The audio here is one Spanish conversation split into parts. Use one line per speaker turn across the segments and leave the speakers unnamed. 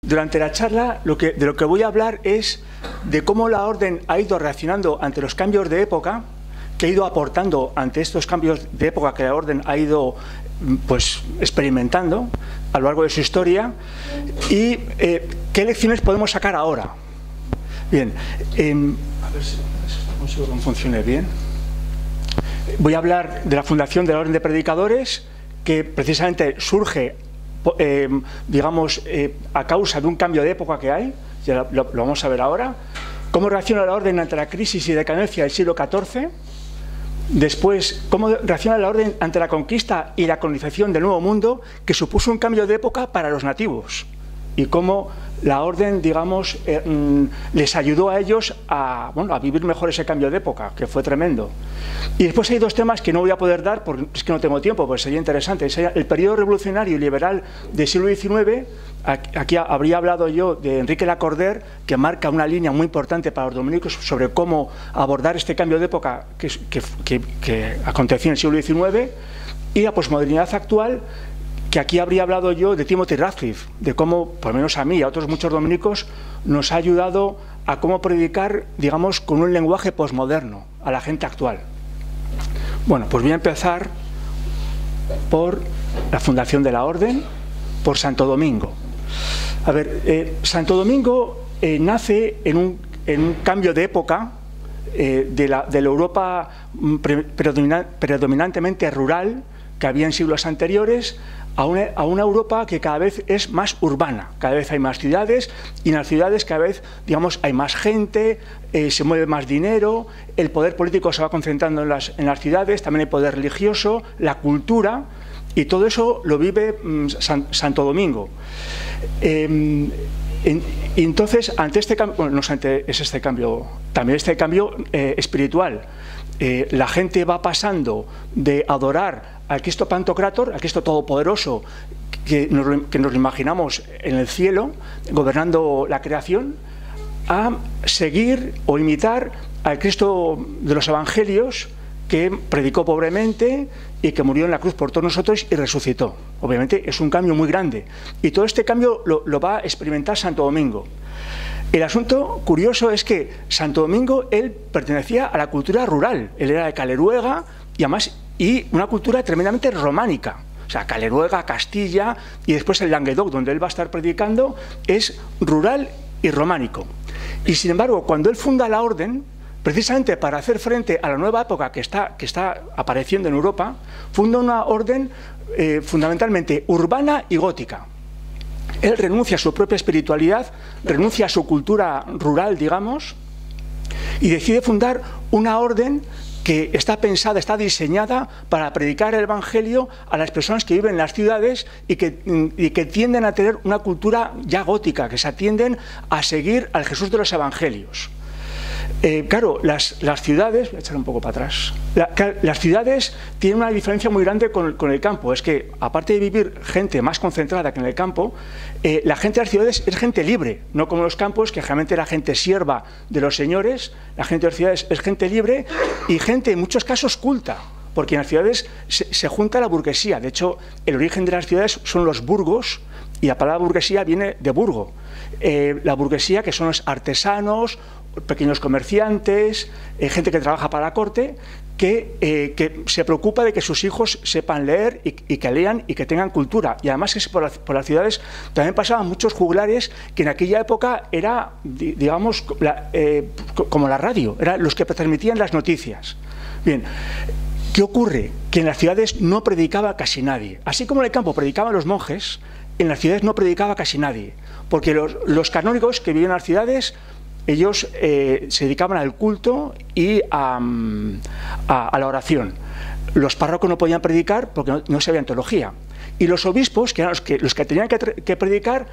durante la charla de lo que voy a hablar es de cómo la orden ha ido reaccionando ante los cambios de época, que ha ido aportando ante estos cambios de época que la orden ha ido pues experimentando a lo largo de su historia, y qué lecciones podemos sacar ahora. Bien, a ver si funcione bien. Voy a hablar de la fundación de la Orden de Predicadores, que precisamente surge, digamos, a causa de un cambio de época que hay, ya lo vamos a ver ahora, cómo reacciona la Orden ante la crisis y decadencia del siglo XIV, después cómo reacciona la Orden ante la conquista y la colonización del Nuevo Mundo, que supuso un cambio de época para los nativos, y cómo la Orden, digamos, les ayudó a ellos a vivir mejor ese cambio de época, que fue tremendo. Y después hay dos temas que no voy a poder dar, porque es que no tengo tiempo, pues sería interesante. Sería el periodo revolucionario y liberal del siglo XIX. Aquí habría hablado yo de Enrique Lacordaire, que marca una línea muy importante para los dominicos sobre cómo abordar este cambio de época que aconteció en el siglo XIX, y la posmodernidad actual, que aquí habría hablado yo de Timothy Radcliffe, de cómo, por lo menos a mí y a otros muchos dominicos, nos ha ayudado a cómo predicar, digamos, con un lenguaje posmoderno a la gente actual. Bueno, pues voy a empezar por la fundación de la Orden, por Santo Domingo. A ver, Santo Domingo nace en un cambio de época de la Europa predominantemente rural que había en siglos anteriores, a una Europa que cada vez es más urbana, cada vez hay más ciudades, y en las ciudades cada vez, digamos, hay más gente, se mueve más dinero, el poder político se va concentrando en las ciudades, también el poder religioso, la cultura, y todo eso lo vive Santo Domingo. Entonces, ante este cambio, bueno, no es este cambio, también este cambio espiritual, la gente va pasando de adorar al Cristo Pantocrátor, al Cristo Todopoderoso, que nos imaginamos en el cielo, gobernando la creación, a seguir o imitar al Cristo de los Evangelios, que predicó pobremente y que murió en la cruz por todos nosotros y resucitó. Obviamente es un cambio muy grande, y todo este cambio lo va a experimentar Santo Domingo. El asunto curioso es que Santo Domingo, él pertenecía a la cultura rural, él era de Caleruega, y una cultura tremendamente románica. O sea, Caleruega, Castilla, y después el Languedoc, donde él va a estar predicando, es rural y románico. Y sin embargo, cuando él funda la Orden, precisamente para hacer frente a la nueva época que está apareciendo en Europa, funda una orden fundamentalmente urbana y gótica. Él renuncia a su propia espiritualidad, renuncia a su cultura rural, digamos, y decide fundar una orden que está pensada, está diseñada para predicar el Evangelio a las personas que viven en las ciudades y que tienden a tener una cultura ya gótica, que se atienden a seguir al Jesús de los Evangelios. Claro, las ciudades, voy a echar un poco para atrás, las ciudades tienen una diferencia muy grande con el campo. Es que, aparte de vivir gente más concentrada que en el campo, la gente de las ciudades es gente libre, no como los campos, que generalmente era gente sierva de los señores. La gente de las ciudades es gente libre y gente, en muchos casos, culta, porque en las ciudades se junta la burguesía. De hecho, el origen de las ciudades son los burgos, y la palabra burguesía viene de burgo. La burguesía, que son los artesanos, pequeños comerciantes, gente que trabaja para la corte, que se preocupa de que sus hijos sepan leer y que lean y que tengan cultura. Y además que por las ciudades también pasaban muchos juglares que en aquella época era, digamos, como la radio, eran los que transmitían las noticias. Bien, ¿qué ocurre? Que en las ciudades no predicaba casi nadie. Así como en el campo predicaban los monjes, en las ciudades no predicaba casi nadie, porque los canónigos que vivían en las ciudades, ellos se dedicaban al culto y a la oración. Los párrocos no podían predicar porque no sabían teología. Y los obispos, que eran los que tenían que predicar,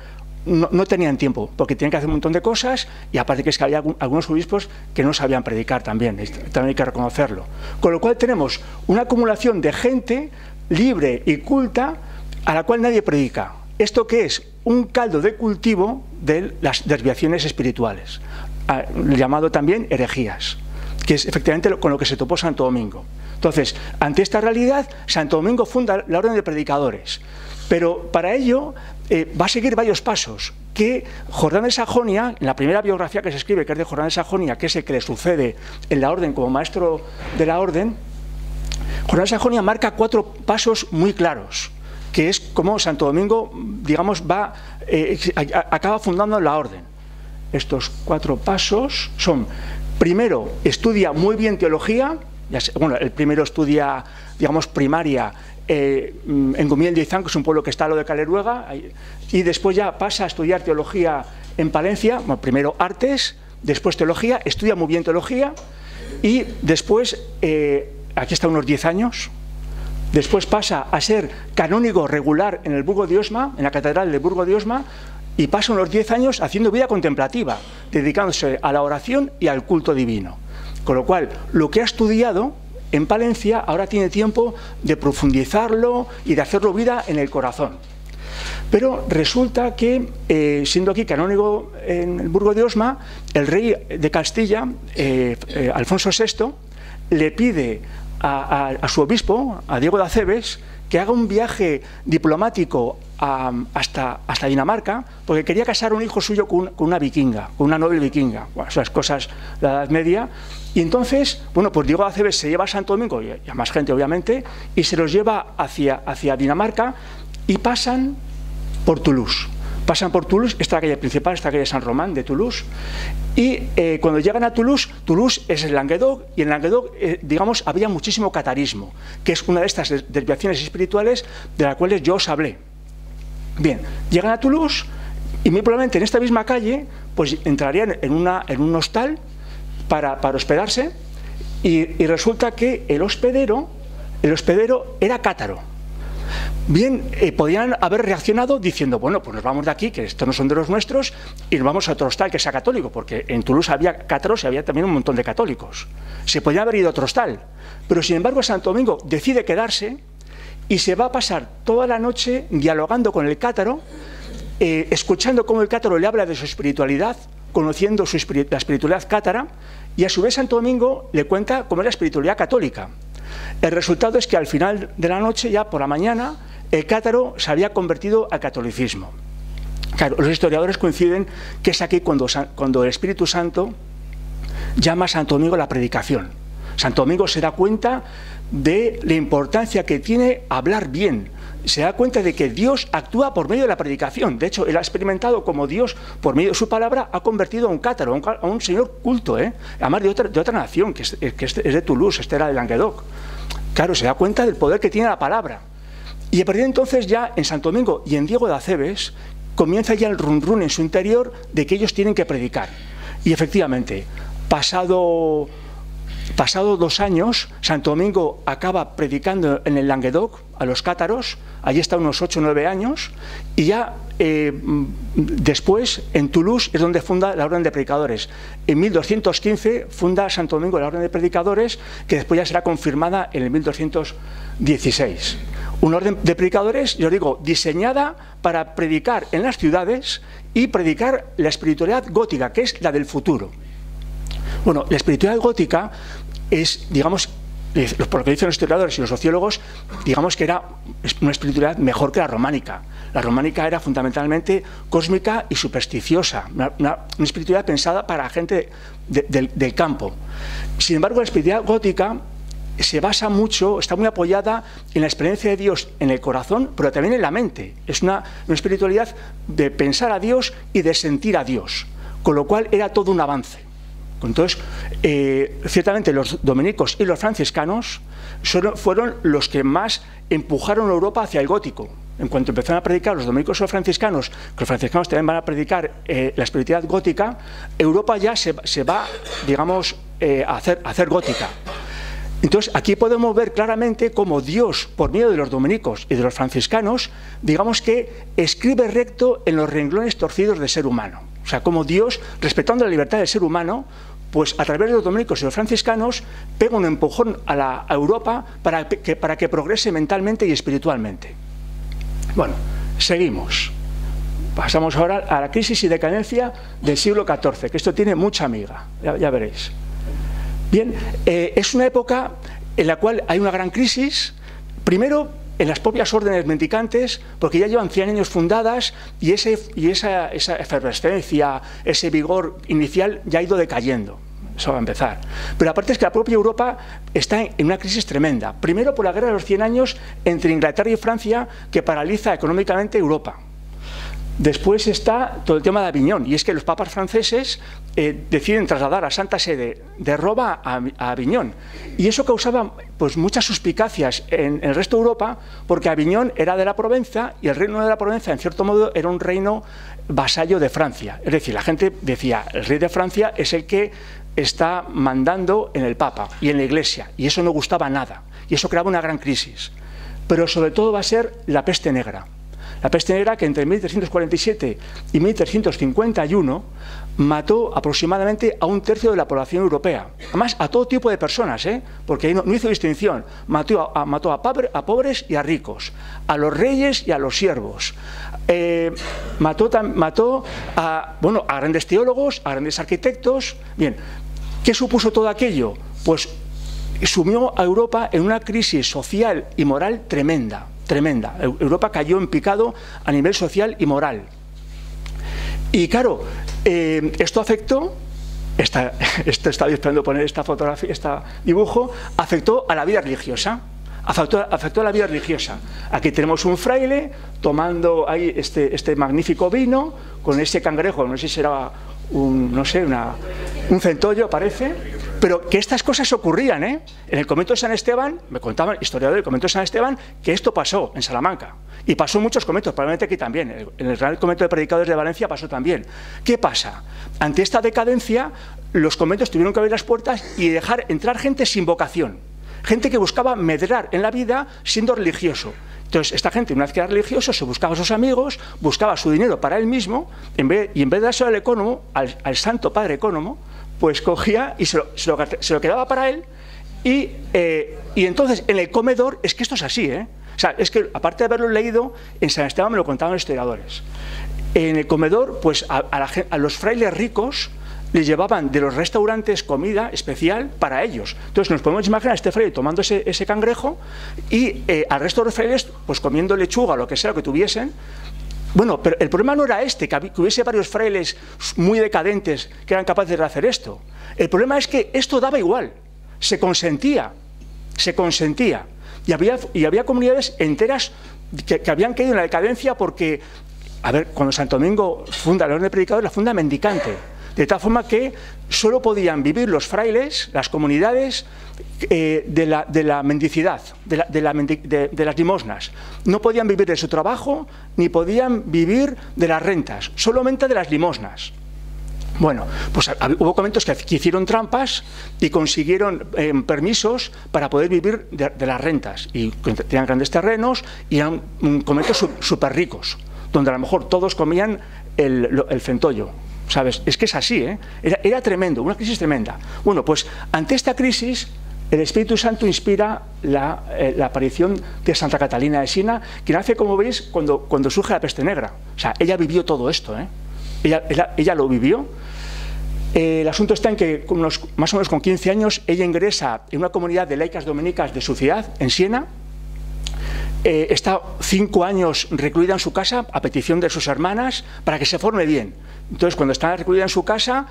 no tenían tiempo, porque tenían que hacer un montón de cosas, y aparte que es que había algunos obispos que no sabían predicar también hay que reconocerlo. Con lo cual tenemos una acumulación de gente libre y culta a la cual nadie predica. ¿Esto qué es? Un caldo de cultivo de las desviaciones espirituales, llamado también herejías, que es efectivamente con lo que se topó Santo Domingo. Entonces, ante esta realidad, Santo Domingo funda la Orden de Predicadores. Pero para ello va a seguir varios pasos que Jordán de Sajonia, en la primera biografía que se escribe, que es de Jordán de Sajonia, que es el que le sucede en la orden como maestro de la orden, Jordán de Sajonia marca 4 pasos muy claros, que es como Santo Domingo, digamos, acaba fundando la orden. Estos 4 pasos son: primero, estudia muy bien teología. Bueno, el primero estudia, digamos, primaria en Gumiel de Izán, que es un pueblo que está a lo de Caleruega, y después ya pasa a estudiar teología en Palencia. Bueno, primero artes, después teología, estudia muy bien teología, y después, aquí está unos 10 años, después pasa a ser canónigo regular en el Burgo de Osma, en la catedral del Burgo de Osma, y pasa unos 10 años haciendo vida contemplativa, dedicándose a la oración y al culto divino. Con lo cual, lo que ha estudiado en Palencia ahora tiene tiempo de profundizarlo y de hacerlo vida en el corazón. Pero resulta que, siendo aquí canónigo en el Burgo de Osma, el rey de Castilla, Alfonso VI, le pide a su obispo, a Diego de Acebes, que haga un viaje diplomático hasta Dinamarca, porque quería casar un hijo suyo con una vikinga, con una noble vikinga. Bueno, esas cosas de la Edad Media. Y entonces, bueno, pues Diego de Acebes se lleva a Santo Domingo, y a más gente obviamente, y se los lleva hacia Dinamarca, y pasan por Toulouse. Pasan por Toulouse, esta calle principal, esta calle San Román de Toulouse, y cuando llegan a Toulouse, Toulouse es el Languedoc, y en Languedoc, digamos, había muchísimo catarismo, que es una de estas desviaciones espirituales de las cuales yo os hablé. Bien, llegan a Toulouse, y muy probablemente en esta misma calle, pues entrarían en un hostal para hospedarse, y resulta que el hospedero era cátaro. Bien, podían haber reaccionado diciendo, bueno, pues nos vamos de aquí, que estos no son de los nuestros, y nos vamos a otro hostal que sea católico, porque en Toulouse había cátaros y había también un montón de católicos. Se podían haber ido a otro hostal, pero sin embargo Santo Domingo decide quedarse y se va a pasar toda la noche dialogando con el cátaro, escuchando cómo el cátaro le habla de su espiritualidad, conociendo la espiritualidad cátara, y a su vez Santo Domingo le cuenta cómo es la espiritualidad católica. El resultado es que al final de la noche, ya por la mañana, el cátaro se había convertido al catolicismo. Claro, los historiadores coinciden que es aquí cuando el Espíritu Santo llama a Santo Domingo a la predicación. Santo Domingo se da cuenta de la importancia que tiene hablar bien. Se da cuenta de que Dios actúa por medio de la predicación. De hecho, él ha experimentado como Dios, por medio de su palabra, ha convertido a un cátaro, a un señor culto, además de otra nación, que es de Toulouse, este era de Languedoc. Claro, se da cuenta del poder que tiene la palabra. Y a partir de entonces ya en Santo Domingo y en Diego de Acebes comienza ya el run run en su interior de que ellos tienen que predicar. Y efectivamente, pasado 2 años, Santo Domingo acaba predicando en el Languedoc a los cátaros, allí está unos 8 o 9 años, y ya después en Toulouse es donde funda la Orden de Predicadores. En 1215 funda Santo Domingo la Orden de Predicadores, que después ya será confirmada en el 1216. Una orden de predicadores, yo digo, diseñada para predicar en las ciudades y predicar la espiritualidad gótica, que es la del futuro. Bueno, la espiritualidad gótica es, digamos, por lo que dicen los historiadores y los sociólogos, digamos que era una espiritualidad mejor que la románica. La románica era fundamentalmente cósmica y supersticiosa, una espiritualidad pensada para la gente del campo. Sin embargo, la espiritualidad gótica se basa mucho, está muy apoyada en la experiencia de Dios en el corazón, pero también en la mente. Es una espiritualidad de pensar a Dios y de sentir a Dios, con lo cual era todo un avance. Entonces, ciertamente los dominicos y los franciscanos fueron los que más empujaron a Europa hacia el gótico. En cuanto empezaron a predicar los dominicos y los franciscanos, que los franciscanos también van a predicar la espiritualidad gótica, Europa ya se va, digamos, a hacer gótica. Entonces, aquí podemos ver claramente cómo Dios, por medio de los dominicos y de los franciscanos, digamos que escribe recto en los renglones torcidos del ser humano. O sea, cómo Dios, respetando la libertad del ser humano, pues a través de los dominicos y los franciscanos, pega un empujón a Europa para que progrese mentalmente y espiritualmente. Bueno, seguimos. Pasamos ahora a la crisis y decadencia del siglo XIV, que esto tiene mucha miga, ya veréis. Bien, es una época en la cual hay una gran crisis, primero en las propias órdenes mendicantes, porque ya llevan 100 años fundadas y esa efervescencia, ese vigor inicial ya ha ido decayendo. Eso va a empezar. Pero aparte es que la propia Europa está en una crisis tremenda. Primero por la guerra de los 100 años entre Inglaterra y Francia, que paraliza económicamente Europa. Después está todo el tema de Aviñón, y es que los papas franceses deciden trasladar a Santa Sede de Roma a Aviñón. Y eso causaba pues, muchas suspicacias en el resto de Europa, porque Aviñón era de la Provenza, y el reino de la Provenza, en cierto modo, era un reino vasallo de Francia. Es decir, la gente decía, el rey de Francia es el que está mandando en el Papa y en la Iglesia, y eso no gustaba nada, y eso creaba una gran crisis. Pero sobre todo va a ser la peste negra. La peste negra que entre 1347 y 1351 mató aproximadamente a 1/3 de la población europea. Además, a todo tipo de personas, porque ahí no hizo distinción. Mató a pobres y a ricos, a los reyes y a los siervos. Mató a grandes teólogos, a grandes arquitectos. Bien, ¿qué supuso todo aquello? Pues sumió a Europa en una crisis social y moral tremenda. Tremenda. Europa cayó en picado a nivel social y moral. Y claro, esto afectó, estaba esperando poner esta fotografía, este dibujo, afectó a la vida religiosa. Afectó a la vida religiosa. Aquí tenemos un fraile tomando ahí este magnífico vino con ese cangrejo, no sé si será un centollo, parece. Pero que estas cosas ocurrían, En el convento de San Esteban, me contaban historiadores del convento de San Esteban, que esto pasó en Salamanca. Y pasó en muchos conventos, probablemente aquí también. En el Real Convento de Predicadores de Valencia pasó también. ¿Qué pasa? Ante esta decadencia, los conventos tuvieron que abrir las puertas y dejar entrar gente sin vocación. Gente que buscaba medrar en la vida siendo religioso. Entonces, esta gente, una vez que era religioso, se buscaba a sus amigos, buscaba su dinero para él mismo, y en vez de dárselo al ecónomo, al santo padre ecónomo, pues cogía y se lo quedaba para él, y entonces en el comedor, es que esto es así, O sea, es que aparte de haberlo leído, en San Esteban me lo contaban los historiadores. En el comedor, pues a los frailes ricos les llevaban de los restaurantes comida especial para ellos. Entonces nos podemos imaginar a este fraile tomando ese cangrejo y al resto de los frailes pues comiendo lechuga o lo que sea, lo que tuviesen. Bueno, pero el problema no era que hubiese varios frailes muy decadentes que eran capaces de hacer esto. El problema es que esto daba igual, se consentía. Y había comunidades enteras que habían caído en la decadencia porque, cuando Santo Domingo funda la Orden de Predicadores, la funda mendicante. De tal forma que solo podían vivir los frailes, las comunidades, de la mendicidad, de las limosnas. No podían vivir de su trabajo, ni podían vivir de las rentas, solamente de las limosnas. Bueno, pues hubo conventos que hicieron trampas y consiguieron permisos para poder vivir de las rentas. Y tenían grandes terrenos y eran conventos súper ricos, donde a lo mejor todos comían el centollo. ¿Sabes? Es que es así, Era tremendo, una crisis tremenda. Bueno, pues ante esta crisis, el Espíritu Santo inspira la aparición de Santa Catalina de Siena, que nace, como veis, cuando surge la peste negra. O sea, ella vivió todo esto, Ella lo vivió. El asunto está en que, más o menos con 15 años, ella ingresa en una comunidad de laicas dominicas de su ciudad, en Siena. Está 5 años recluida en su casa a petición de sus hermanas para que se forme bien. Entonces, cuando está recluida en su casa,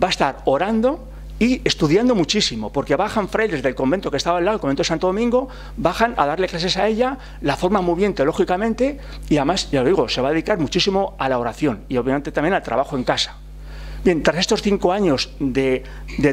va a estar orando y estudiando muchísimo, porque bajan frailes del convento que estaba al lado, el convento de Santo Domingo, bajan a darle clases a ella, la forman muy bien teológicamente y además, ya lo digo, se va a dedicar muchísimo a la oración y obviamente también al trabajo en casa. Bien, tras estos 5 años de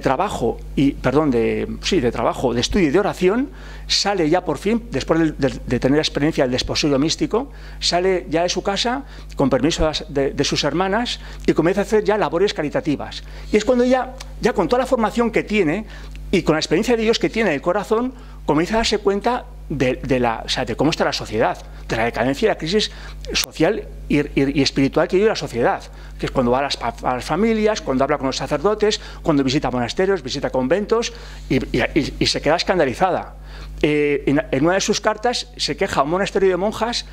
trabajo, de estudio y de oración, sale ya por fin, después de tener la experiencia del desposorio místico, sale ya de su casa, con permiso de sus hermanas, y comienza a hacer ya labores caritativas. Y es cuando ella, ya con toda la formación que tiene, y con la experiencia de Dios que tiene en el corazón, comienza a darse cuenta de cómo está la sociedad, de la decadencia y la crisis social y espiritual que vive la sociedad, que es cuando va a las familias, cuando habla con los sacerdotes, cuando visita monasterios, visita conventos y se queda escandalizada. En una de sus cartas se queja a un monasterio de monjas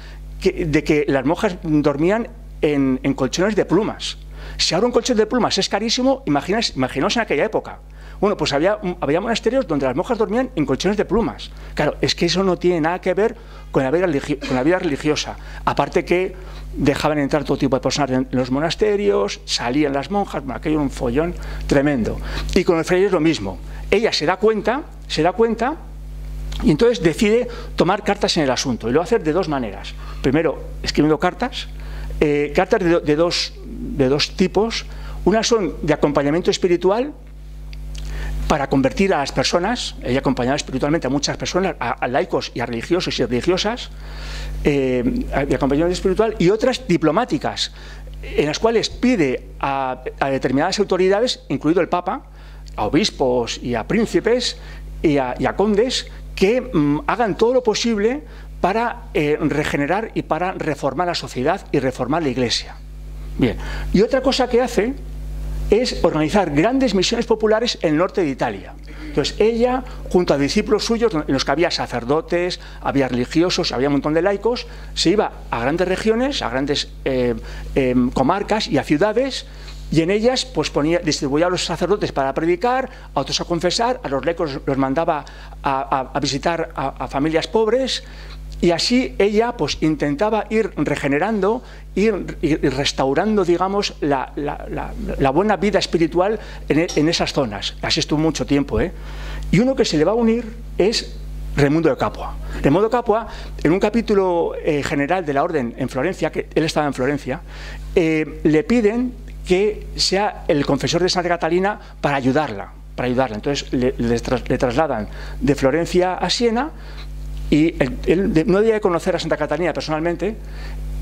de que las monjas dormían en colchones de plumas. Si ahora un colchón de plumas es carísimo, imaginaos en aquella época. Bueno, pues había monasterios donde las monjas dormían en colchones de plumas. Claro, es que eso no tiene nada que ver con la vida religiosa. Aparte que dejaban entrar todo tipo de personas en los monasterios, salían las monjas, bueno, aquello era un follón tremendo. Y con el fraile es lo mismo. Ella se da cuenta y entonces decide tomar cartas en el asunto. Y lo va a hacer de dos maneras. Primero, escribiendo cartas de dos tipos. Unas son de acompañamiento espiritual para convertir a las personas. Ella acompañaba espiritualmente a muchas personas, a laicos y a religiosos y religiosas, de acompañamiento espiritual, y otras diplomáticas, en las cuales pide a determinadas autoridades, incluido el Papa, a obispos y a príncipes y a condes, que hagan todo lo posible para regenerar y para reformar la sociedad y reformar la Iglesia. Bien, y otra cosa que hace es organizar grandes misiones populares en el norte de Italia. Entonces ella, junto a discípulos suyos, en los que había sacerdotes, había religiosos, había un montón de laicos, se iba a grandes regiones, a grandes comarcas y a ciudades, y en ellas pues distribuía a los sacerdotes para predicar, a otros a confesar, a los laicos los mandaba a visitar a familias pobres. Y así ella pues intentaba ir regenerando, ir restaurando, digamos, la buena vida espiritual en esas zonas. Así estuvo mucho tiempo, ¿eh? Y uno que se le va a unir es Raimundo de Capua. Raimundo de Capua, en un capítulo general de la orden en Florencia, que él estaba en Florencia, le piden que sea el confesor de Santa Catalina para ayudarla. Entonces le trasladan de Florencia a Siena. Y él no debía de conocer a Santa Catalina personalmente,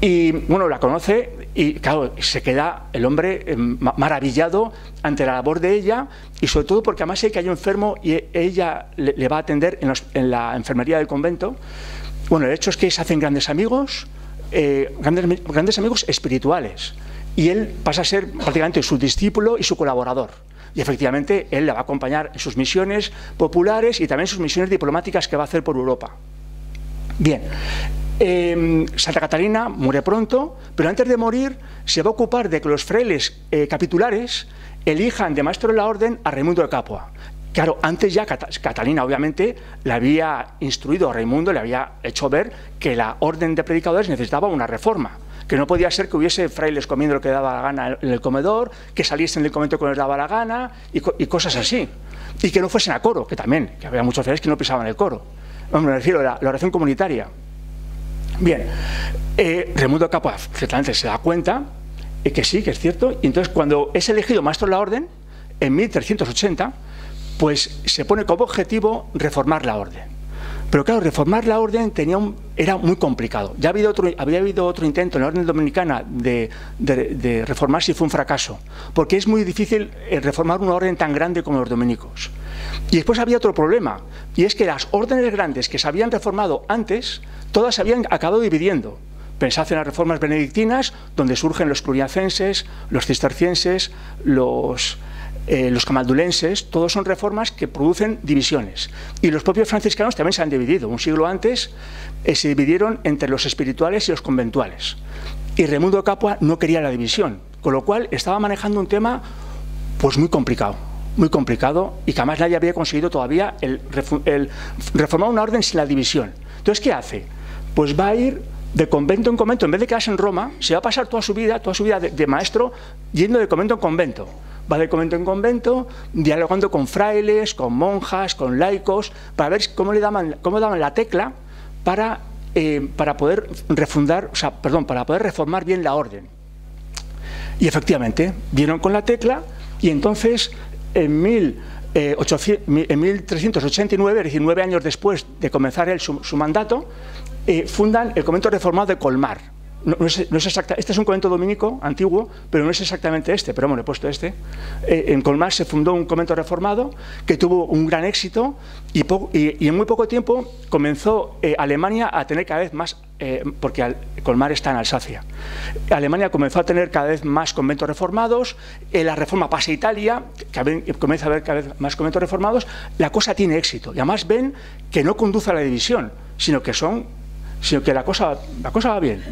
y bueno, la conoce y claro, se queda el hombre maravillado ante la labor de ella, y sobre todo porque además sé que hay un enfermo y ella le va a atender en la enfermería del convento. Bueno, el hecho es que se hacen grandes amigos espirituales, y él pasa a ser prácticamente su discípulo y su colaborador. Y efectivamente él la va a acompañar en sus misiones populares y también en sus misiones diplomáticas que va a hacer por Europa. Bien, Santa Catalina muere pronto, pero antes de morir se va a ocupar de que los frailes capitulares elijan de maestro de la orden a Raimundo de Capua. Claro, antes ya Catalina obviamente le había instruido a Raimundo, le había hecho ver que la orden de predicadores necesitaba una reforma, que no podía ser que hubiese frailes comiendo lo que daba la gana en el comedor, que saliesen del convento cuando les daba la gana y cosas así, y que no fuesen a coro, que había muchos frailes que no pisaban el coro. Me refiero a la oración comunitaria. Bien, Raimundo de Capua ciertamente se da cuenta que sí, que es cierto, y entonces cuando es elegido maestro de la orden, en 1380, pues se pone como objetivo reformar la orden. Pero claro, reformar la orden era muy complicado. Ya había habido otro intento en la orden dominicana de reformarse y fue un fracaso, porque es muy difícil reformar una orden tan grande como los dominicos. Y después había otro problema, y es que las órdenes grandes que se habían reformado antes, todas se habían acabado dividiendo. Pensad en las reformas benedictinas, donde surgen los cluniacenses, los cistercienses, los camaldulenses. Todos son reformas que producen divisiones. Y los propios franciscanos también se han dividido. Un siglo antes se dividieron entre los espirituales y los conventuales. Y Raimundo de Capua no quería la división, con lo cual estaba manejando un tema pues muy complicado, y que además nadie había conseguido todavía el reformar una orden sin la división. Entonces, ¿qué hace? Pues va a ir de convento en convento. En vez de quedarse en Roma, se va a pasar toda su vida de maestro yendo de convento en convento. Va de convento en convento, dialogando con frailes, con monjas, con laicos, para ver cómo daban la tecla para poder para poder reformar bien la orden. Y efectivamente, dieron con la tecla, y entonces en 1389, es decir, 9 años después de comenzar su mandato, fundan el convento reformado de Colmar. Este es un convento dominico antiguo, pero no es exactamente este, pero bueno, he puesto este. En Colmar se fundó un convento reformado que tuvo un gran éxito, y en muy poco tiempo comenzó Alemania a tener cada vez más, porque Colmar está en Alsacia. Alemania comenzó a tener cada vez más conventos reformados, la reforma pasa a Italia, que comienza a haber cada vez más conventos reformados. La cosa tiene éxito, y además ven que no conduce a la división, sino que son sino que la cosa va bien.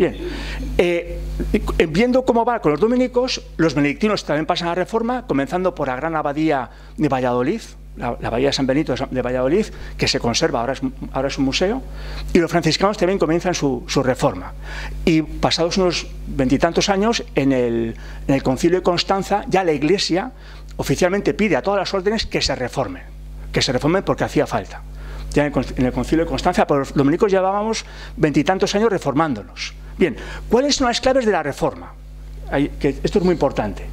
Viendo cómo va con los dominicos, los benedictinos también pasan a la Reforma, comenzando por la gran abadía de Valladolid, la abadía de San Benito de Valladolid, que se conserva, ahora es un museo, y los franciscanos también comienzan su Reforma. Y pasados unos 20 y tantos años, en el Concilio de Constanza, ya la Iglesia oficialmente pide a todas las órdenes que se reformen porque hacía falta. Ya en el Concilio de Constanza, pero los dominicos llevábamos 20 y tantos años reformándonos. Bien, ¿cuáles son las claves de la Reforma? Esto es muy importante.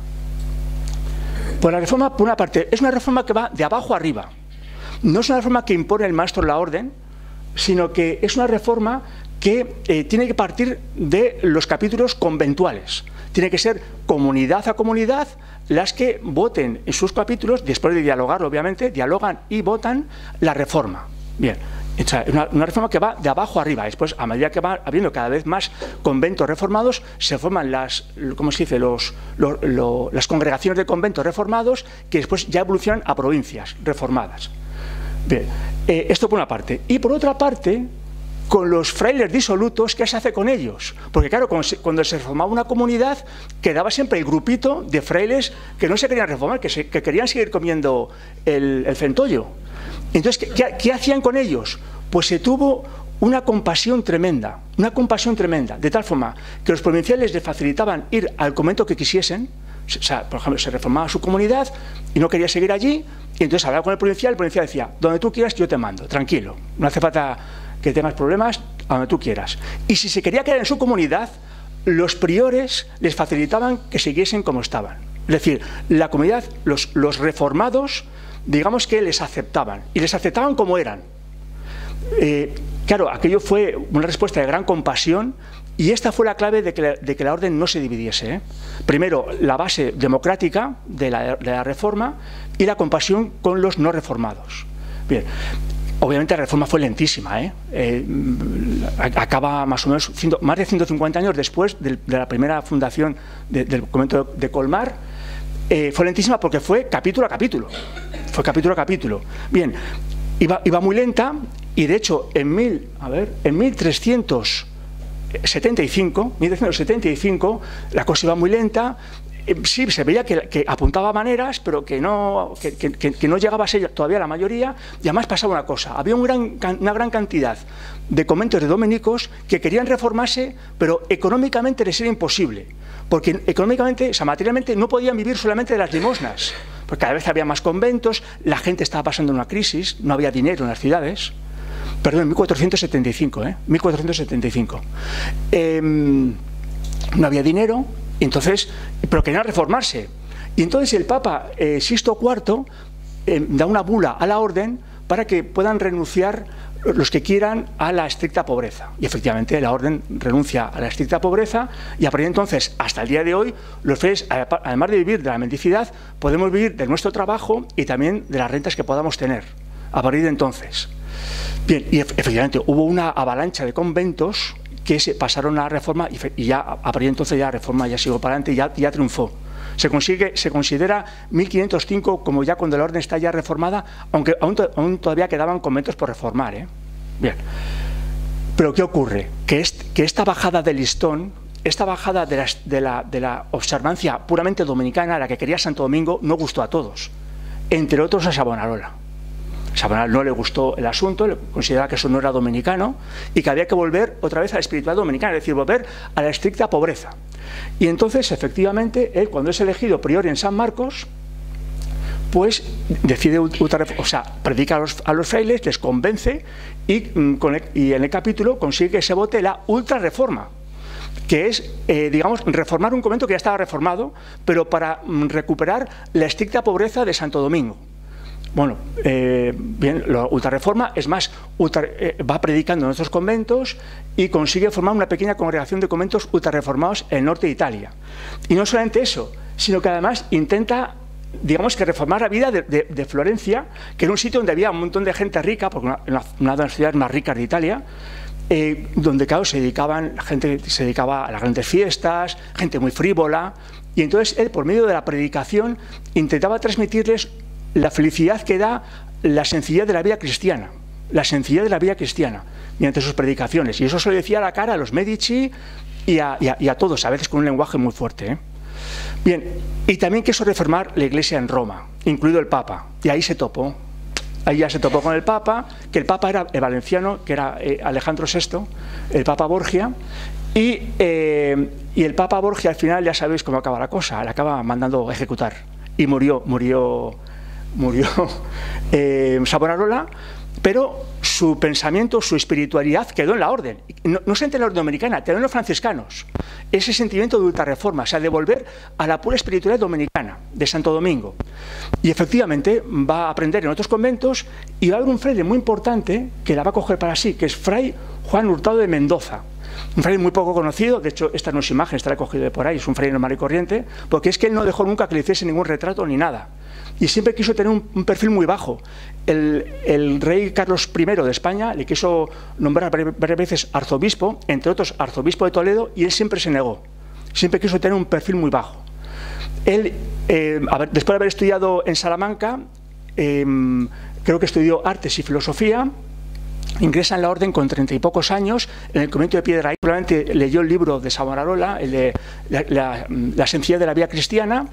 Pues la Reforma, por una parte, es una reforma que va de abajo arriba. No es una reforma que impone el maestro la orden, sino que es una reforma que tiene que partir de los capítulos conventuales. Tiene que ser comunidad a comunidad las que voten en sus capítulos, después de dialogar, obviamente, dialogan y votan la reforma. Bien, una reforma que va de abajo arriba. Después, a medida que va habiendo cada vez más conventos reformados, se forman las congregaciones de conventos reformados, que después ya evolucionan a provincias reformadas. Bien, esto por una parte. Y por otra parte, con los frailes disolutos, ¿qué se hace con ellos? Porque claro, cuando se reformaba una comunidad, quedaba siempre el grupito de frailes que no se querían reformar, que querían seguir comiendo el centollo. Entonces, ¿qué hacían con ellos? Pues se tuvo una compasión tremenda, de tal forma que los provinciales les facilitaban ir al convento que quisiesen. O sea, por ejemplo, se reformaba su comunidad y no quería seguir allí, y entonces hablaba con el provincial decía, donde tú quieras yo te mando, tranquilo, no hace falta que tengas problemas, a donde tú quieras. Y si se quería quedar en su comunidad, los priores les facilitaban que siguiesen como estaban. Es decir, la comunidad, los reformados, digamos que les aceptaban, y les aceptaban como eran. Claro, aquello fue una respuesta de gran compasión, y esta fue la clave de que la orden no se dividiese. Primero, la base democrática de la reforma y la compasión con los no reformados. Bien. Obviamente la reforma fue lentísima, acaba más o menos más de 150 años después de la primera fundación del convento de Colmar. Fue lentísima porque fue capítulo a capítulo. Bien, iba muy lenta, y de hecho en 1375 la cosa iba muy lenta. Sí, se veía que apuntaba maneras, pero que no llegaba a ser todavía la mayoría. Y además pasaba una cosa: había una gran cantidad de conventos de dominicos que querían reformarse, pero económicamente les era imposible, porque económicamente, o sea, materialmente, no podían vivir solamente de las limosnas, porque cada vez había más conventos, la gente estaba pasando una crisis, no había dinero en las ciudades. Perdón, 1475, 1475. No había dinero. Entonces, pero querían reformarse. Y entonces el Papa Sixto IV da una bula a la orden para que puedan renunciar los que quieran a la estricta pobreza. Y efectivamente la orden renuncia a la estricta pobreza, y a partir de entonces, hasta el día de hoy, los fieles, además de vivir de la mendicidad, podemos vivir de nuestro trabajo y también de las rentas que podamos tener. A partir de entonces. Bien, y efectivamente hubo una avalancha de conventos que se pasaron a la reforma, y ya a partir de entonces ya la reforma ya siguió para adelante y ya triunfó. Se considera 1505 como ya cuando la orden está ya reformada, aunque aún todavía quedaban conventos por reformar. Bien. Pero ¿qué ocurre? Que esta bajada del listón, esta bajada de la observancia puramente dominicana, a la que quería Santo Domingo, no gustó a todos, entre otros a Savonarola. Savonarola no le gustó el asunto, consideraba que eso no era dominicano y que había que volver otra vez a la espiritualidad dominicana, es decir, volver a la estricta pobreza. Y entonces, efectivamente, él, cuando es elegido prior en San Marcos, pues decide, predica a los frailes, les convence, y en el capítulo consigue que se vote la ultrarreforma, que es, digamos, reformar un convento que ya estaba reformado, pero para recuperar la estricta pobreza de Santo Domingo. Bueno, bien, la ultrarreforma, es más, va predicando en otros conventos y consigue formar una pequeña congregación de conventos ultrarreformados en el norte de Italia. Y no solamente eso, sino que además intenta, digamos, que reformar la vida de Florencia, que era un sitio donde había un montón de gente rica, porque una de las ciudades más ricas de Italia, donde, claro, la gente se dedicaba a las grandes fiestas, gente muy frívola, y entonces él, por medio de la predicación, intentaba transmitirles la felicidad que da la sencillez de la vida cristiana, mediante sus predicaciones. Y eso se lo decía a la cara a los Medici y a todos, a veces con un lenguaje muy fuerte. Bien, y también quiso reformar la Iglesia en Roma, incluido el Papa, y ahí se topó. Ahí ya se topó con el Papa, que el Papa era el valenciano, que era Alejandro VI, el Papa Borgia, y el Papa Borgia al final ya sabéis cómo acaba la cosa, le acaba mandando ejecutar, y murió Savonarola, pero su pensamiento, su espiritualidad quedó en la orden, no solamente en la orden dominicana, quedó en los franciscanos, ese sentimiento de ultrarreforma, o sea, de volver a la pura espiritualidad dominicana, de Santo Domingo. Y efectivamente va a aprender en otros conventos y va a haber un fraile muy importante que la va a coger para sí, que es Fray Juan Hurtado de Mendoza. Un fraile muy poco conocido, de hecho esta no es imagen, está recogido de por ahí, es un fraile normal y corriente, porque es que él no dejó nunca que le hiciese ningún retrato ni nada. Y siempre quiso tener un perfil muy bajo. El rey Carlos I de España le quiso nombrar varias veces arzobispo, entre otros arzobispo de Toledo, y él siempre se negó. Siempre quiso tener un perfil muy bajo. Él, después de haber estudiado en Salamanca, creo que estudió artes y filosofía, ingresa en la orden con 30 y pocos años en el convento de Piedrahíta. Probablemente leyó el libro de Savonarola, el de la sencillez de la vida cristiana,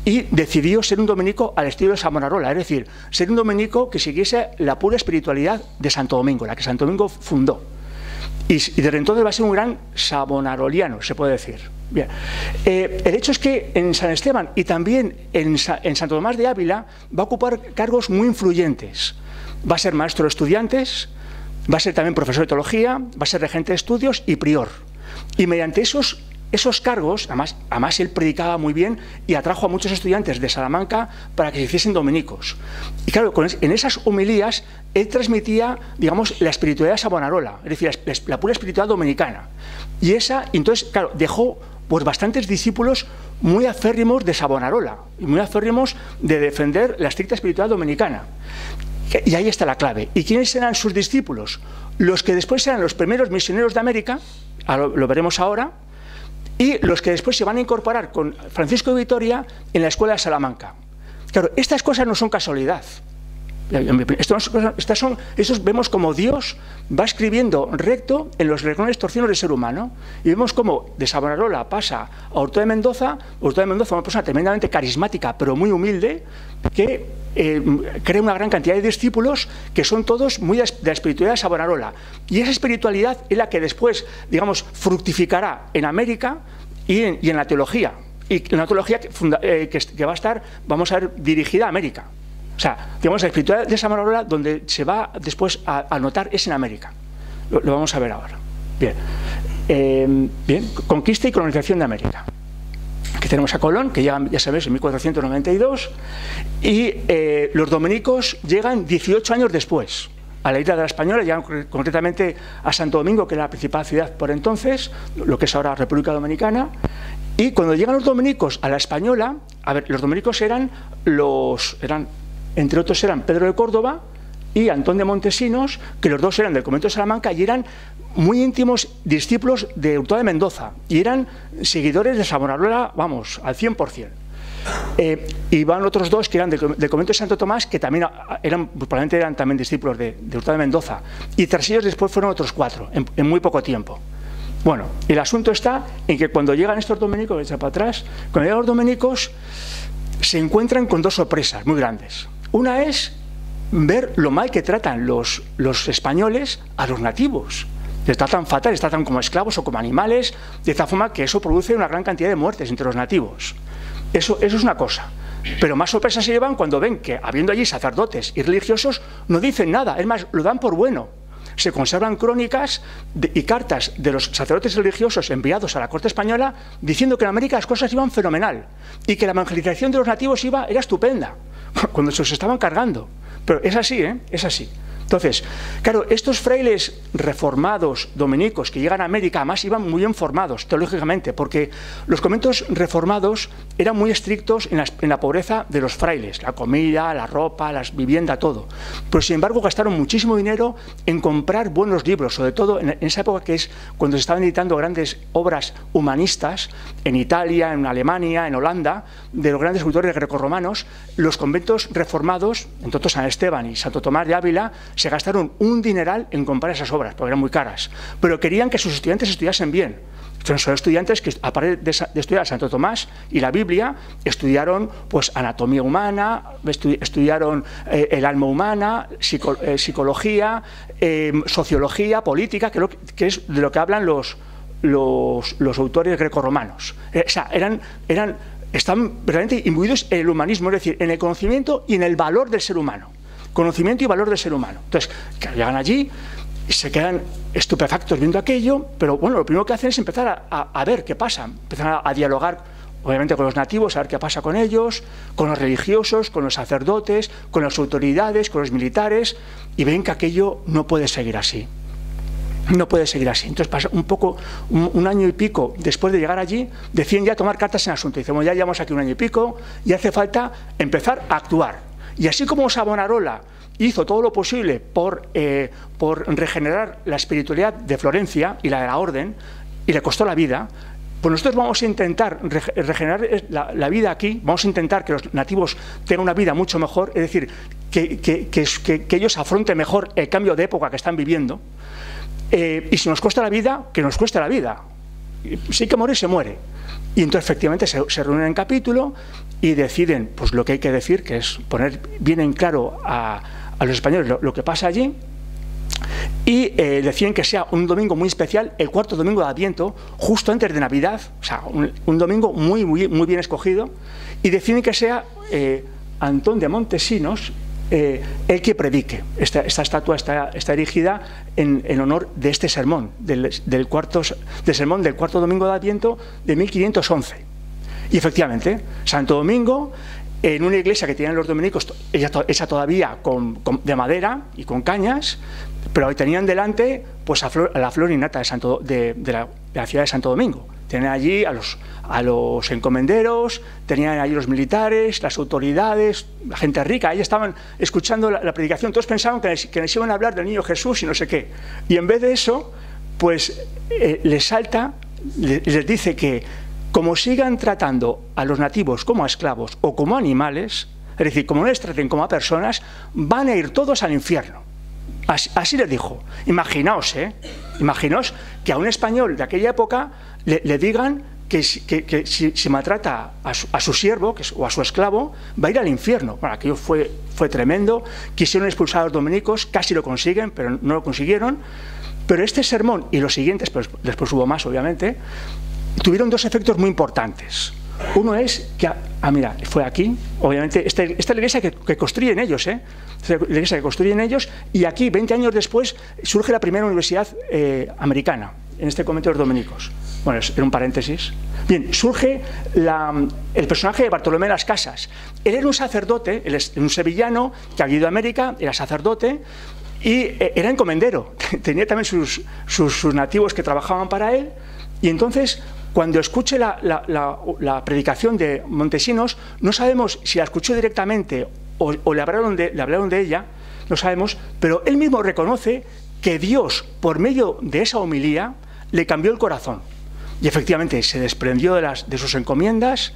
y decidió ser un dominico al estilo de Savonarola, es decir, ser un dominico que siguiese la pura espiritualidad de Santo Domingo, la que Santo Domingo fundó. Y desde entonces va a ser un gran savonaroliano, se puede decir. Bien. El hecho es que en San Esteban y también en Santo Tomás de Ávila va a ocupar cargos muy influyentes. Va a ser maestro de estudiantes, va a ser también profesor de teología, va a ser regente de estudios y prior. Y mediante esos cargos, además él predicaba muy bien y atrajo a muchos estudiantes de Salamanca para que se hiciesen dominicos. Y claro, en esas homilías él transmitía, digamos, la espiritualidad de Savonarola, es decir, la pura espiritualidad dominicana. Y entonces, claro, dejó pues bastantes discípulos muy aférrimos de Savonarola y muy aférrimos de defender la estricta espiritualidad dominicana. Y ahí está la clave. ¿Y quiénes eran sus discípulos? Los que después serán los primeros misioneros de América, lo veremos ahora, y los que después se van a incorporar con Francisco de Vitoria en la escuela de Salamanca. Claro, estas cosas no son casualidad. Estos vemos como Dios va escribiendo recto en los renglones torcidos del ser humano, y vemos como de Savonarola pasa a Hurtado de Mendoza. Hurtado de Mendoza, una persona tremendamente carismática pero muy humilde, que crea una gran cantidad de discípulos que son todos muy de la espiritualidad de Savonarola, y esa espiritualidad es la que después, digamos, fructificará en América y en la teología, y una teología que va a estar, vamos a ver, dirigida a América. O sea, digamos, la espiritualidad de Savonarola donde se va después a notar es en América. Lo vamos a ver ahora. Bien, conquista y colonización de América. Aquí tenemos a Colón, que llega, ya sabéis, en 1492, y los dominicos llegan 18 años después a la isla de la Española, llegan concretamente a Santo Domingo, que era la principal ciudad por entonces, lo que es ahora República Dominicana. Y cuando llegan los dominicos a la Española, a ver, los dominicos entre otros eran Pedro de Córdoba y Antón de Montesinos, que los dos eran del convento de Salamanca y eran muy íntimos discípulos de Hurtado de Mendoza, y eran seguidores de Savonarola, vamos, al 100%. Y van otros dos que eran del convento de Santo Tomás, que también probablemente eran también discípulos de Hurtado de Mendoza, y tras ellos después fueron otros 4, en muy poco tiempo. Bueno, el asunto está en que cuando llegan estos dominicos, echa para atrás, cuando llegan los dominicos se encuentran con dos sorpresas muy grandes. Una es ver lo mal que tratan los españoles a los nativos. Les tratan fatal, les tratan como esclavos o como animales, de tal forma que eso produce una gran cantidad de muertes entre los nativos. Eso es una cosa. Pero más sorpresas se llevan cuando ven que, habiendo allí sacerdotes y religiosos, no dicen nada, es más, lo dan por bueno. Se conservan crónicas y cartas de los sacerdotes religiosos enviados a la corte española diciendo que en América las cosas iban fenomenal y que la evangelización de los nativos era estupenda, cuando se los estaban cargando. Pero es así, es así. Entonces, claro, estos frailes reformados dominicos que llegan a América, además iban muy bien formados teológicamente, porque los conventos reformados eran muy estrictos en la pobreza de los frailes, la comida, la ropa, la vivienda, todo. Pero sin embargo gastaron muchísimo dinero en comprar buenos libros, sobre todo en esa época que es cuando se estaban editando grandes obras humanistas en Italia, en Alemania, en Holanda, de los grandes autores grecorromanos. Los conventos reformados, entre otros San Esteban y Santo Tomás de Ávila, se gastaron un dineral en comprar esas obras, porque eran muy caras, pero querían que sus estudiantes estudiasen bien. Son estudiantes que, aparte de estudiar Santo Tomás y la Biblia, estudiaron pues anatomía humana, estudiaron el alma humana, psicología, sociología, política, que es de lo que hablan los autores grecorromanos. O sea, están realmente imbuidos en el humanismo, es decir, en el conocimiento y en el valor del ser humano. Conocimiento y valor del ser humano. Entonces, que llegan allí, se quedan estupefactos viendo aquello, pero bueno, lo primero que hacen es empezar a ver qué pasa, empezar a dialogar, obviamente, con los nativos, a ver qué pasa con ellos, con los religiosos, con los sacerdotes, con las autoridades, con los militares, y ven que aquello no puede seguir así. No puede seguir así. Entonces pasa un año y pico después de llegar allí, deciden ya tomar cartas en el asunto. Dicen, bueno, ya llevamos aquí un año y pico y hace falta empezar a actuar. Y así como Savonarola hizo todo lo posible por regenerar la espiritualidad de Florencia y la de la orden, y le costó la vida, pues nosotros vamos a intentar regenerar la vida aquí, vamos a intentar que los nativos tengan una vida mucho mejor, es decir, que ellos afronten mejor el cambio de época que están viviendo, y si nos cuesta la vida, que nos cueste la vida. Si hay que morir, se muere. Y entonces efectivamente se reúnen en capítulo y deciden pues lo que hay que decir, que es poner bien en claro a los españoles lo que pasa allí, y deciden que sea un domingo muy especial, el cuarto domingo de Adviento, justo antes de Navidad, o sea, un domingo muy bien escogido, y deciden que sea Antón de Montesinos el que predique. Esta estatua está erigida en honor de este sermón, del sermón del cuarto domingo de Adviento de 1511. Y efectivamente, Santo Domingo, en una iglesia que tenían los dominicos, hecha todavía de madera y con cañas, pero ahí tenían delante pues a la flor innata de la ciudad de Santo Domingo. Tenían allí a los encomenderos, tenían allí los militares, las autoridades, la gente rica. Ahí estaban escuchando la predicación. Todos pensaban que les iban a hablar del niño Jesús y no sé qué. Y en vez de eso, pues les dice que como sigan tratando a los nativos como a esclavos o como animales, es decir, como no les traten como a personas, van a ir todos al infierno. Así les dijo. Imaginaos que a un español de aquella época le digan que si maltrata a su siervo o a su esclavo, va a ir al infierno. Bueno, aquello fue tremendo. Quisieron expulsar a los dominicos, casi lo consiguen, pero no lo consiguieron. Pero este sermón y los siguientes, pues después hubo más, obviamente, tuvieron dos efectos muy importantes. Uno es que, mira, fue aquí, obviamente, esta es la iglesia que construyen ellos, la iglesia que construyen ellos, y aquí, 20 años después, surge la primera universidad americana, en este convento de los dominicos. Bueno, era un paréntesis. Bien, surge el personaje de Bartolomé de las Casas. Él era un sacerdote, él es un sevillano que había ido a América, era sacerdote, y era encomendero. Tenía también sus nativos que trabajaban para él, y entonces, cuando escuche la predicación de Montesinos, no sabemos si la escuchó directamente o le hablaron de ella, no sabemos, pero él mismo reconoce que Dios, por medio de esa homilía, le cambió el corazón. Y efectivamente se desprendió de sus encomiendas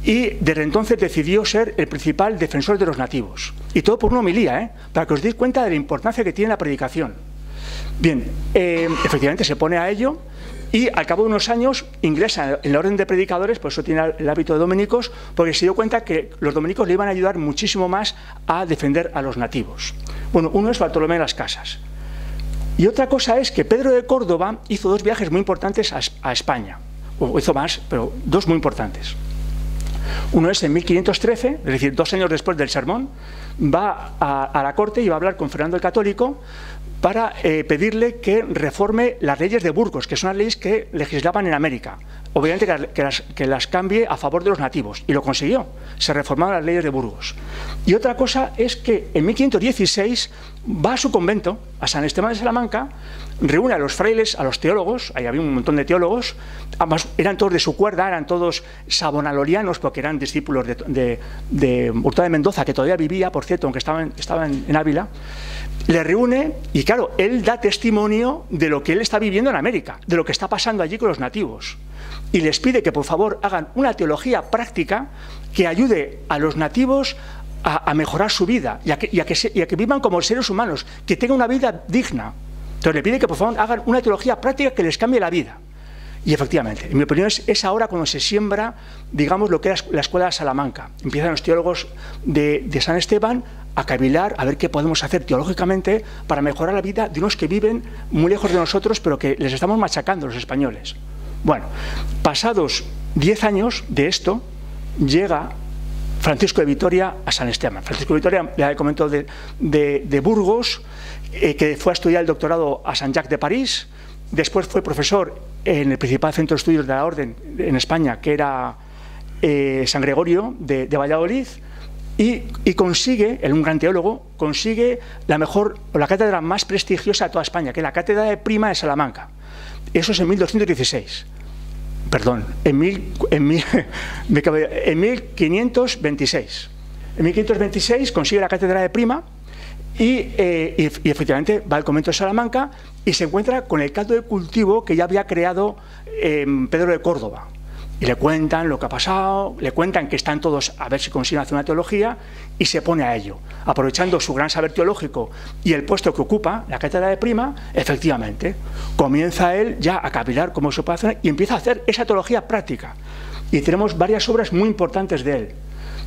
y desde entonces decidió ser el principal defensor de los nativos. Y todo por una homilía, para que os deis cuenta de la importancia que tiene la predicación. Bien, efectivamente se pone a ello. Y al cabo de unos años ingresa en la orden de predicadores, por eso tiene el hábito de dominicos, porque se dio cuenta que los dominicos le iban a ayudar muchísimo más a defender a los nativos. Bueno, uno es Bartolomé de las Casas. Y otra cosa es que Pedro de Córdoba hizo dos viajes muy importantes a España. O hizo más, pero dos muy importantes. Uno es en 1513, es decir, 2 años después del sermón, va a la corte y va a hablar con Fernando el Católico para pedirle que reforme las leyes de Burgos, que son las leyes que legislaban en América. Obviamente que las cambie a favor de los nativos, y lo consiguió. Se reformaron las leyes de Burgos. Y otra cosa es que en 1516 va a su convento, a San Esteban de Salamanca, reúne a los frailes, a los teólogos, ahí había un montón de teólogos, además eran todos de su cuerda, eran todos savonarolianos, porque eran discípulos de Hurtado de Mendoza, que todavía vivía, por cierto, aunque estaba en Ávila. Le reúne y claro, él da testimonio de lo que él está viviendo en América, de lo que está pasando allí con los nativos. Y les pide que por favor hagan una teología práctica que ayude a los nativos a mejorar su vida y a que vivan como seres humanos, que tengan una vida digna. Entonces le pide que por favor hagan una teología práctica que les cambie la vida. Y efectivamente, en mi opinión es ahora cuando se siembra, digamos, lo que era la escuela de Salamanca. Empiezan los teólogos de San Esteban a cavilar, a ver qué podemos hacer teológicamente para mejorar la vida de unos que viven muy lejos de nosotros, pero que les estamos machacando los españoles. Bueno, pasados 10 años de esto, llega Francisco de Vitoria a San Esteban. Francisco de Vitoria, ya he comentado, de Burgos, que fue a estudiar el doctorado a Saint-Jacques de París. Después fue profesor en el principal centro de estudios de la Orden en España, que era San Gregorio de Valladolid, y consigue, un gran teólogo, consigue la cátedra más prestigiosa de toda España, que es la Cátedra de Prima de Salamanca. Eso es en 1216. Perdón, en 1526. En 1526 consigue la Cátedra de Prima y efectivamente va al convento de Salamanca y se encuentra con el caldo de cultivo que ya había creado Pedro de Córdoba. Y le cuentan lo que ha pasado, le cuentan que están todos a ver si consiguen hacer una teología y se pone a ello. Aprovechando su gran saber teológico y el puesto que ocupa, la cátedra de Prima, efectivamente, comienza él ya a cavilar cómo se puede hacer y empieza a hacer esa teología práctica. Y tenemos varias obras muy importantes de él.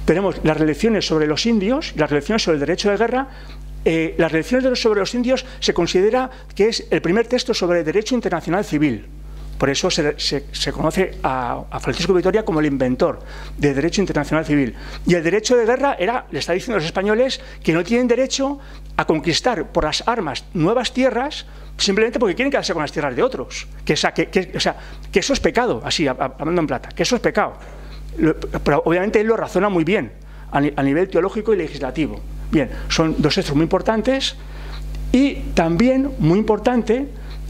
Tenemos las relecciones sobre los indios, las relecciones sobre el derecho de guerra. Las relecciones sobre los indios se considera que es el primer texto sobre el derecho internacional civil. Por eso se conoce a Francisco de Vitoria como el inventor del derecho internacional civil. Y el derecho de guerra le está diciendo a los españoles que no tienen derecho a conquistar por las armas nuevas tierras simplemente porque quieren quedarse con las tierras de otros. Que eso es pecado, así, hablando en plata, que eso es pecado. Pero obviamente él lo razona muy bien a nivel teológico y legislativo. Bien, son dos textos muy importantes y también muy importante.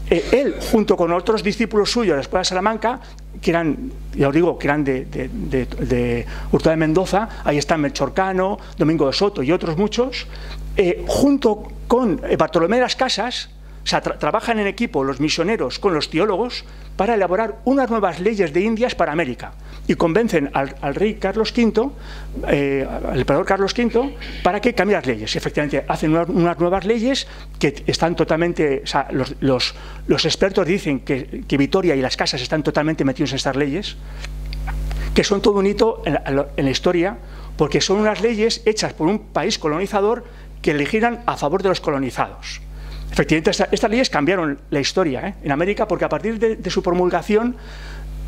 Él, junto con otros discípulos suyos de la Escuela de Salamanca, que eran, ya os digo, que eran de Hurtado de Mendoza, ahí están Melchor Cano, Domingo de Soto y otros muchos, junto con Bartolomé de las Casas, o sea, trabajan en equipo los misioneros con los teólogos para elaborar unas nuevas leyes de Indias para América y convencen al rey Carlos V, al emperador Carlos V, para que cambie las leyes. Y efectivamente hacen unas nuevas leyes que están totalmente, o sea, los expertos dicen que Vitoria y las Casas están totalmente metidos en estas leyes, que son todo un hito en la historia, porque son unas leyes hechas por un país colonizador que legislan a favor de los colonizados. Efectivamente, estas leyes cambiaron la historia en América, porque a partir de su promulgación,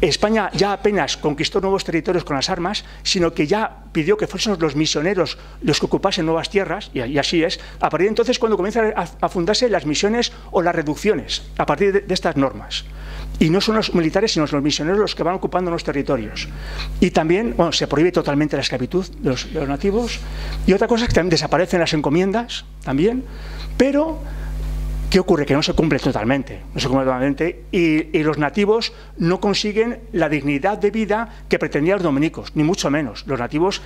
España ya apenas conquistó nuevos territorios con las armas, sino que ya pidió que fuesen los misioneros los que ocupasen nuevas tierras, y así es. A partir de entonces, cuando comienzan a fundarse las misiones o las reducciones, a partir de estas normas. Y no son los militares, sino los misioneros los que van ocupando los territorios. Y también, bueno, se prohíbe totalmente la esclavitud de los nativos. Y otra cosa es que también desaparecen las encomiendas, también, pero ¿qué ocurre? Que no se cumple totalmente, y los nativos no consiguen la dignidad de vida que pretendían los dominicos, ni mucho menos. Los nativos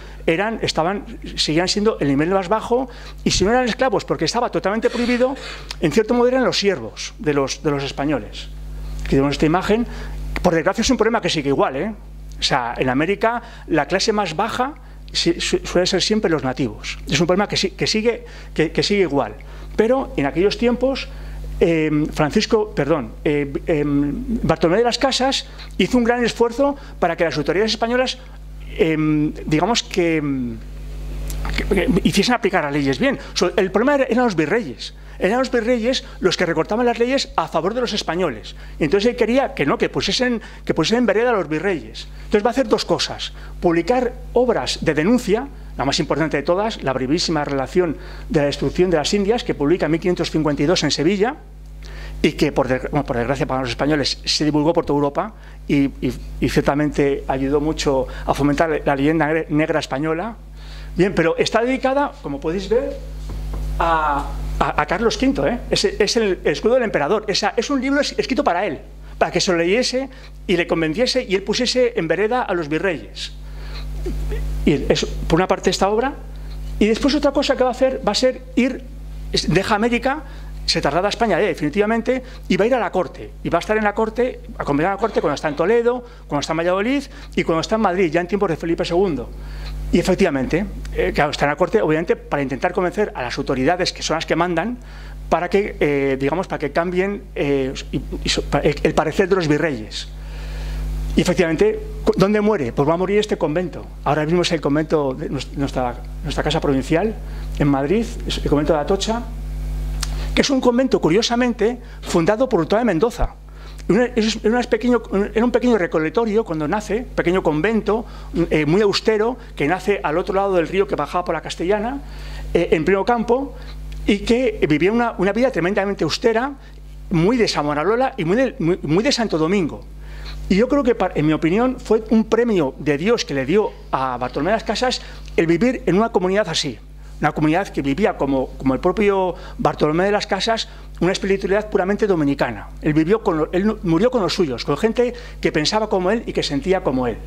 seguían siendo el nivel más bajo, y si no eran esclavos, porque estaba totalmente prohibido, en cierto modo eran los siervos de los españoles. Aquí tenemos esta imagen. Por desgracia es un problema que sigue igual, O sea, en América la clase más baja suele ser siempre los nativos. Es un problema que sigue igual. Pero en aquellos tiempos, Bartolomé de las Casas hizo un gran esfuerzo para que las autoridades españolas, digamos que hiciesen aplicar las leyes bien. El problema eran los virreyes. Eran los virreyes los que recortaban las leyes a favor de los españoles. Entonces él quería que pusiesen en vereda a los virreyes. Entonces va a hacer dos cosas: publicar obras de denuncia, la más importante de todas, la brevísima relación de la destrucción de las Indias, que publica en 1552 en Sevilla, y que por desgracia para los españoles se divulgó por toda Europa y ciertamente ayudó mucho a fomentar la leyenda negra española. Bien, pero está dedicada, como podéis ver, a Carlos V, es el escudo del emperador. Es un libro escrito para él, para que se lo leyese y le convenciese y él pusiese en vereda a los virreyes. Y eso, por una parte, esta obra. Y después otra cosa que va a hacer va a ser deja América, se traslada a España definitivamente y va a ir a la corte. Y va a estar en la corte, acompañado a la corte cuando está en Toledo, cuando está en Valladolid y cuando está en Madrid, ya en tiempos de Felipe II. Y efectivamente, claro, está en la corte, obviamente, para intentar convencer a las autoridades, que son las que mandan, para que, digamos, para que cambien el parecer de los virreyes. Y efectivamente, ¿dónde muere? Pues va a morir este convento. Ahora mismo es el convento de nuestra casa provincial, en Madrid, es el convento de Atocha, que es un convento, curiosamente, fundado por Hurtado de Mendoza. Era un pequeño recolectorio cuando nace, pequeño convento, muy austero, que nace al otro lado del río que bajaba por la Castellana, en pleno campo, y que vivía una vida tremendamente austera, muy de Savonarola y muy de Santo Domingo. Y yo creo que, en mi opinión, fue un premio de Dios que le dio a Bartolomé de las Casas el vivir en una comunidad así. Una comunidad que vivía, como el propio Bartolomé de las Casas, una espiritualidad puramente dominicana. Él murió con los suyos, con gente que pensaba como él y que sentía como él.